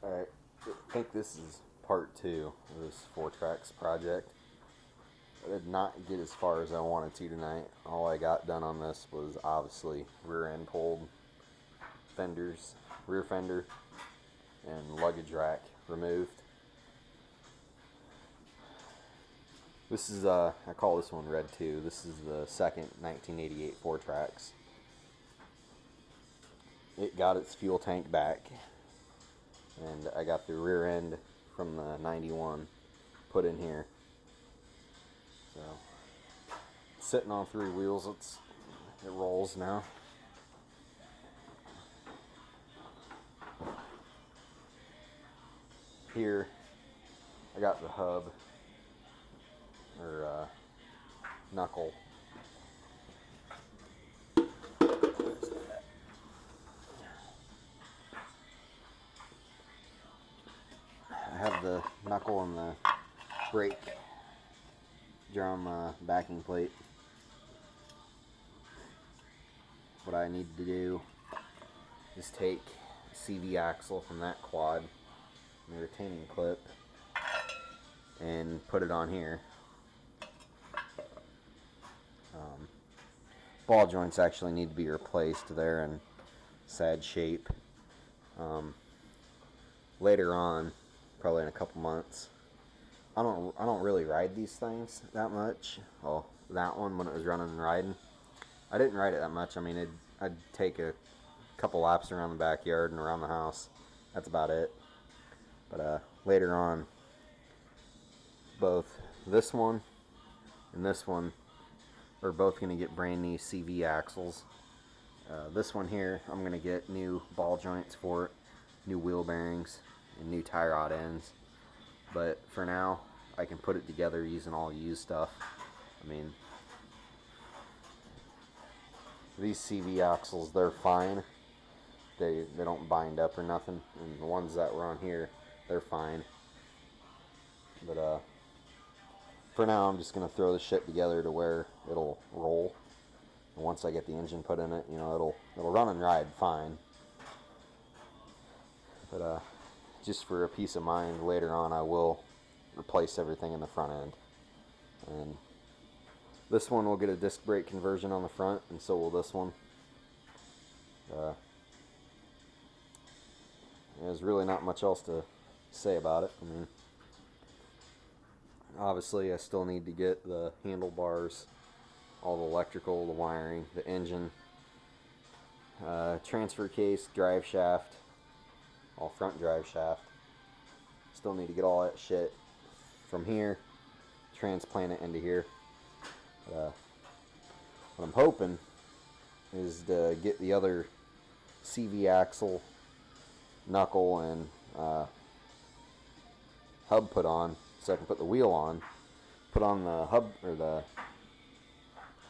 Alright, I think this is part 2 of this 4-tracks project. I did not get as far as I wanted to tonight. All I got done on this was obviously rear end pulled, fenders, rear fender, and luggage rack removed. This is, I call this one Red 2. This is the second 1988 4-tracks. It got its fuel tank back, and I got the rear end from the 91 put in here. So, sitting on 3 wheels, it rolls now. Here, I got the hub, or knuckle. I have the knuckle and the brake drum backing plate. What I need to do is take the CV axle from that quad and the retaining clip and put it on here. Ball joints actually need to be replaced. They're in sad shape. Later on, probably in a couple months, I don't really ride these things that much. Well, that one, when it was running and riding, I didn't ride it that much. I mean, I'd take a couple laps around the backyard and around the house. That's about it. But later on, both this one and this one are both going to get brand new CV axles. This one here, I'm going to get new ball joints for it, new wheel bearings, and new tie rod ends. But for now, I can put it together using all used stuff. I mean, these CV axles, they're fine. They don't bind up or nothing. And the ones that were on here, they're fine. But for now, I'm just gonna throw this shit together to where it'll roll. And once I get the engine put in it, you know, it'll run and ride fine. But just for a peace of mind, later on I will replace everything in the front end. And this one will get a disc brake conversion on the front, and so will this one. There's really not much else to say about it. I mean, obviously I still need to get the handlebars, all the electrical, the wiring, the engine, transfer case, drive shaft, all front drive shaft. Still need to get all that shit from here, transplant it into here. What I'm hoping is to get the other CV axle, knuckle, and hub put on, so I can put the wheel on, put on the hub or the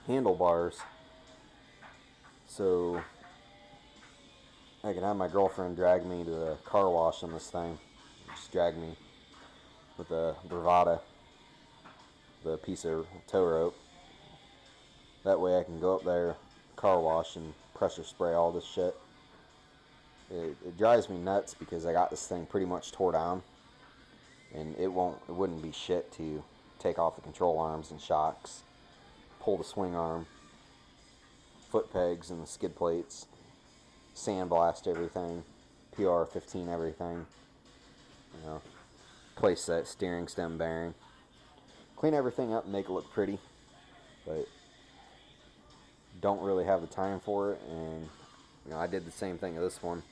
handlebars, so I can have my girlfriend drag me to the car wash on this thing. Just drag me with the bravada, the piece of tow rope. That way I can go up there, car wash, and pressure spray all this shit. It drives me nuts because I got this thing pretty much tore down, and it wouldn't be shit to take off the control arms and shocks, pull the swing arm, foot pegs and the skid plates, sandblast everything, PR15 everything, you know, place that steering stem bearing, clean everything up and make it look pretty, but don't really have the time for it. And you know, I did the same thing with this one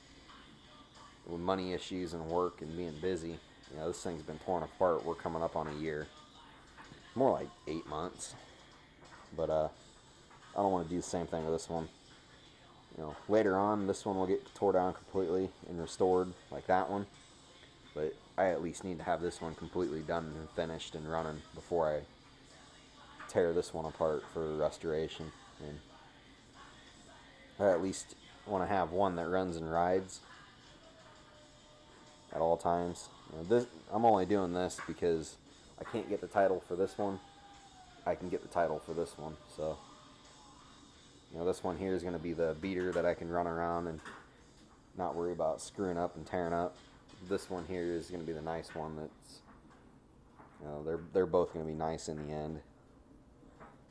with money issues and work and being busy. You know, this thing's been torn apart. We're coming up on a year, more like 8 months. But I don't want to do the same thing with this one. You know, later on, this one will get tore down completely and restored like that one. But I at least need to have this one completely done and finished and running before I tear this one apart for restoration. And I at least want to have one that runs and rides at all times. You know, I'm only doing this because I can't get the title for this one. I can get the title for this one. So, you know, this one here is going to be the beater that I can run around and not worry about screwing up and tearing up. this one here is going to be the nice one. That's, you know, they're both going to be nice in the end.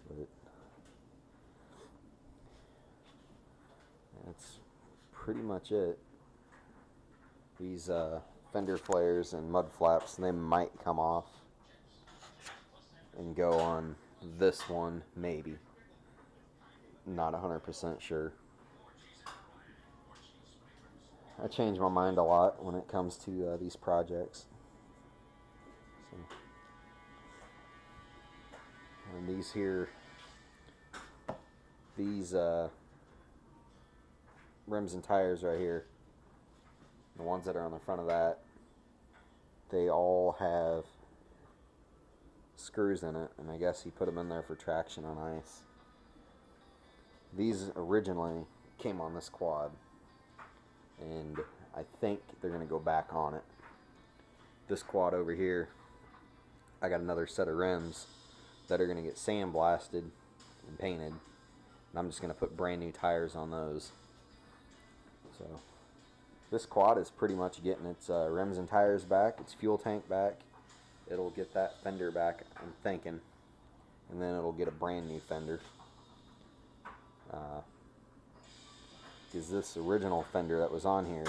But that's pretty much it. These fender flares and mud flaps, they might come off and go on this one, maybe. Not 100% sure. I change my mind a lot when it comes to these projects. So, and these here, these rims and tires right here, the ones that are on the front of that, they all have screws in it, and I guess he put them in there for traction on ice. These originally came on this quad, and I think they're going to go back on it. This quad over here, I got another set of rims that are going to get sandblasted and painted, and I'm just going to put brand new tires on those. So this quad is pretty much getting its rims and tires back, its fuel tank back. It'll get that fender back, I'm thinking, and then it'll get a brand new fender. Because this original fender that was on here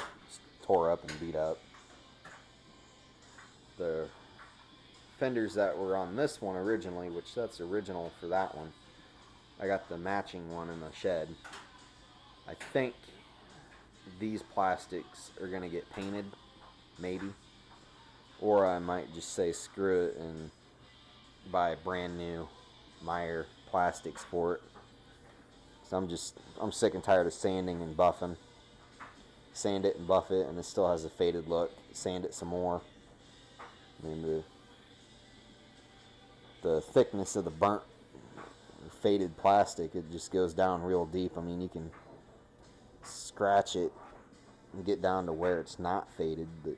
tore up and beat up. The fenders that were on this one originally, which that's original for that one, I got the matching one in the shed. I think these plastics are going to get painted, maybe. Or I might just say screw it and buy brand new Meyer plastics for it. So I'm sick and tired of sanding and buffing. Sand it and buff it, and it still has a faded look. Sand it some more. I mean, the thickness of the burnt, faded plastic, it just goes down real deep. I mean, you can scratch it and get down to where it's not faded, but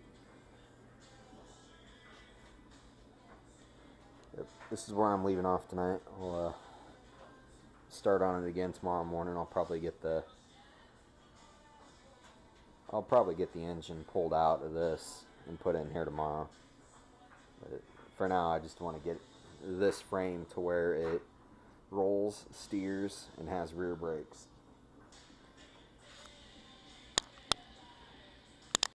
yep, this is where I'm leaving off tonight. I'll start on it again tomorrow morning. I'll probably get the engine pulled out of this and put in here tomorrow. But for now, I just want to get this frame to where it rolls, steers, and has rear brakes.